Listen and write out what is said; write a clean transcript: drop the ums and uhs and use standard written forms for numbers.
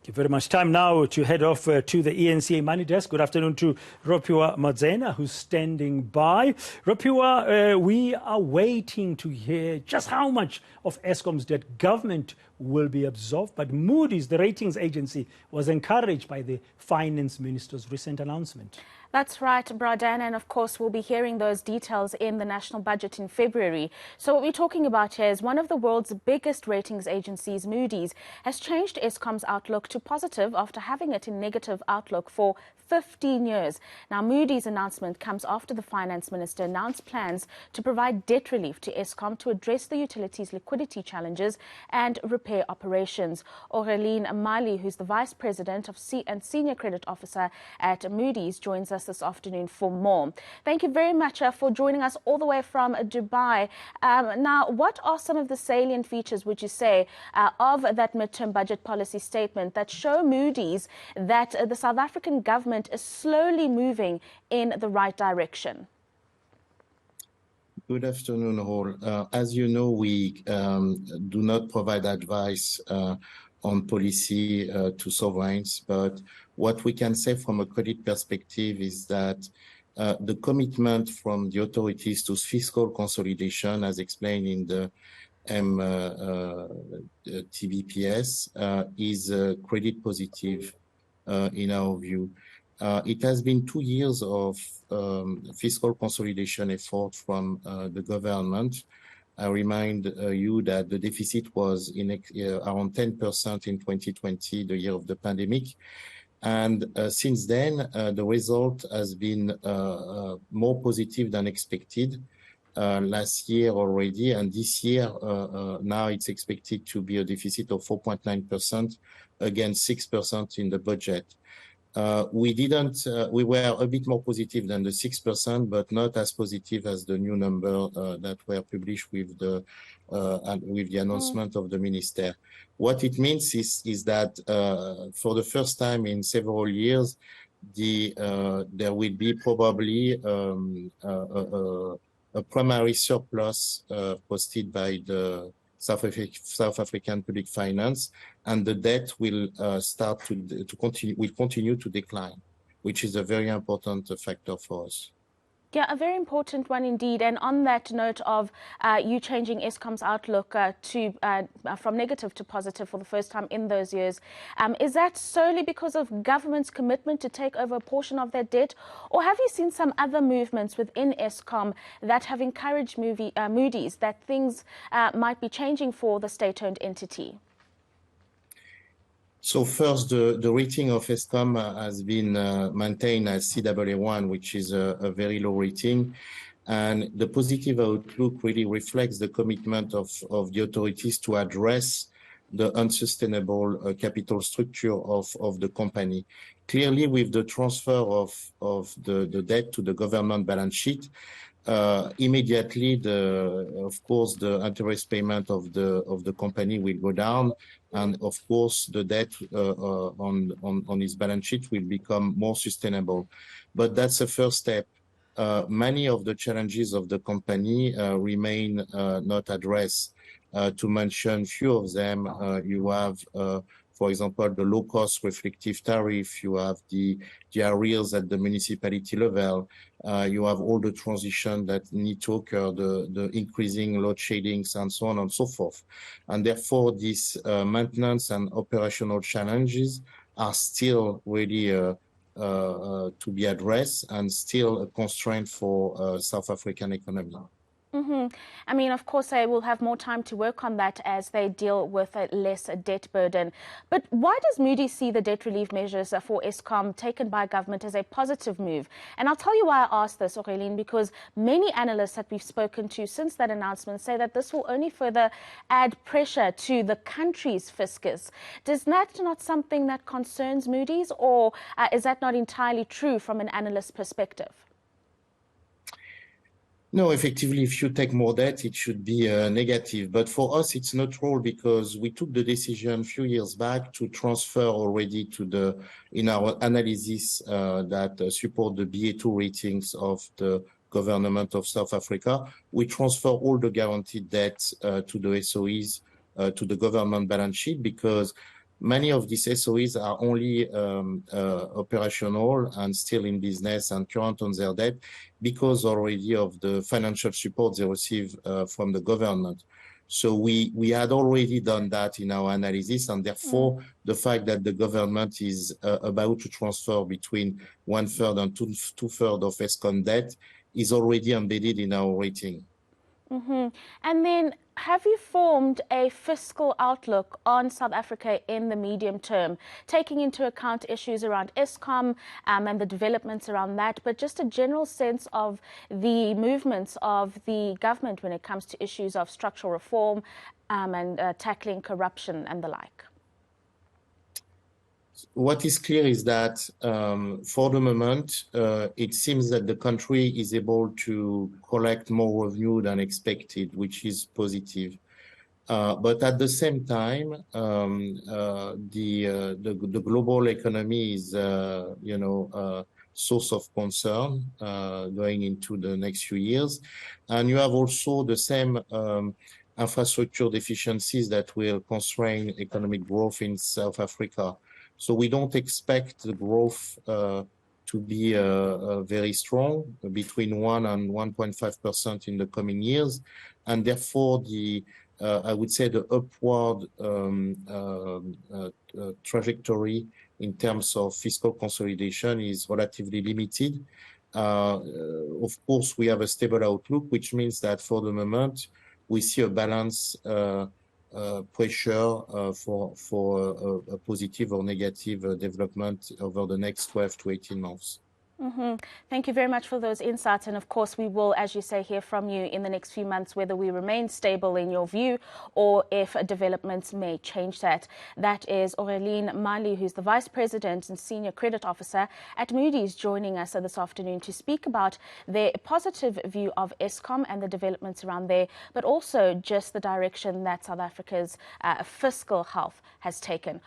Thank you very much. Time now to head off to the ENCA Money Desk. Good afternoon to Ropiwa Madzena, who's standing by. Ropiwa, we are waiting to hear just how much of Eskom's debt government will be absorbed. But Moody's, the ratings agency, was encouraged by the finance minister's recent announcement. That's right, Bradan, and of course we'll be hearing those details in the national budget in February. So what we're talking about here is one of the world's biggest ratings agencies, Moody's, has changed Eskom's outlook to positive after having it in negative outlook for 15 years. Now, Moody's announcement comes after the finance minister announced plans to provide debt relief to Eskom to address the utility's liquidity challenges and repair operations. Aurélien Mali, who's the vice president of and senior credit officer at Moody's, joins us this afternoon for more. Thank you very much for joining us all the way from Dubai. Now, what are some of the salient features, would you say, of that midterm budget policy statement that show Moody's that the South African government is slowly moving in the right direction? Good afternoon, all. As you know, we do not provide advice on policy to sovereigns, but what we can say from a credit perspective is that the commitment from the authorities to fiscal consolidation, as explained in the TBPS, is credit positive in our view. It has been 2 years of fiscal consolidation effort from the government. I remind you that the deficit was in around 10% in 2020, the year of the pandemic. And since then, the result has been more positive than expected last year already. And this year, now it's expected to be a deficit of 4.9% against 6% in the budget. We were a bit more positive than the 6%, but not as positive as the new number that were published with the announcement of the minister. What it means is that for the first time in several years, there will be probably a primary surplus posted by the South African public finance, and the debt will continue to decline, which is a very important factor for us. Yeah, a very important one indeed. And on that note of you changing Eskom's outlook from negative to positive for the first time in those years, is that solely because of government's commitment to take over a portion of their debt? Or have you seen some other movements within Eskom that have encouraged Moody's that things might be changing for the state-owned entity? So first, the rating of Eskom has been maintained as CAA1, which is a very low rating. And the positive outlook really reflects the commitment of the authorities to address the unsustainable capital structure of the company. Clearly, with the transfer of the debt to the government balance sheet, immediately, of course, the interest payment of the company will go down, and of course, the debt on its balance sheet will become more sustainable. But that's a first step. Many of the challenges of the company remain not addressed. To mention few of them, you have, for example, the low-cost reflective tariff, you have the arrears at the municipality level, you have all the transition that need to occur, the increasing load shadings, and so on and so forth. And therefore, these maintenance and operational challenges are still really to be addressed and still a constraint for South African economy. I mean, of course, they will have more time to work on that as they deal with a less debt burden. But why does Moodys see the debt relief measures for Eskom taken by government as a positive move? And I'll tell you why I asked this, Aurélien, because many analysts that we've spoken to since that announcement say that this will only further add pressure to the country's fiscus. Does that not something that concerns Moodys, or is that not entirely true from an analyst perspective? No, effectively, if you take more debt, it should be negative. But for us, it's neutral because we took the decision a few years back to transfer already in our analysis that support the BA2 ratings of the government of South Africa. We transfer all the guaranteed debt to the SOEs, to the government balance sheet, because Many of these SOEs are only operational and still in business and current on their debt because already of the financial support they receive from the government. So we had already done that in our analysis, and therefore the fact that the government is about to transfer between 1/3 and two-thirds of Eskom debt is already embedded in our rating. And then, have you formed a fiscal outlook on South Africa in the medium term, taking into account issues around Eskom and the developments around that, but just a general sense of the movements of the government when it comes to issues of structural reform and tackling corruption and the like? What is clear is that for the moment, it seems that the country is able to collect more revenue than expected, which is positive. But at the same time, the global economy is, source of concern going into the next few years. And you have also the same infrastructure deficiencies that will constrain economic growth in South Africa. So we don't expect the growth to be very strong, between 1 and 1.5% in the coming years. And therefore, I would say the upward trajectory in terms of fiscal consolidation is relatively limited. Of course, we have a stable outlook, which means that for the moment, we see a balance pressure for a positive or negative development over the next 12 to 18 months. Thank you very much for those insights. And of course, we will, as you say, hear from you in the next few months, whether we remain stable in your view or if developments may change that. That is Aurélien Mali, who's the Vice President and Senior Credit Officer at Moodys, joining us this afternoon to speak about their positive view of Eskom and the developments around there, but also just the direction that South Africa's fiscal health has taken.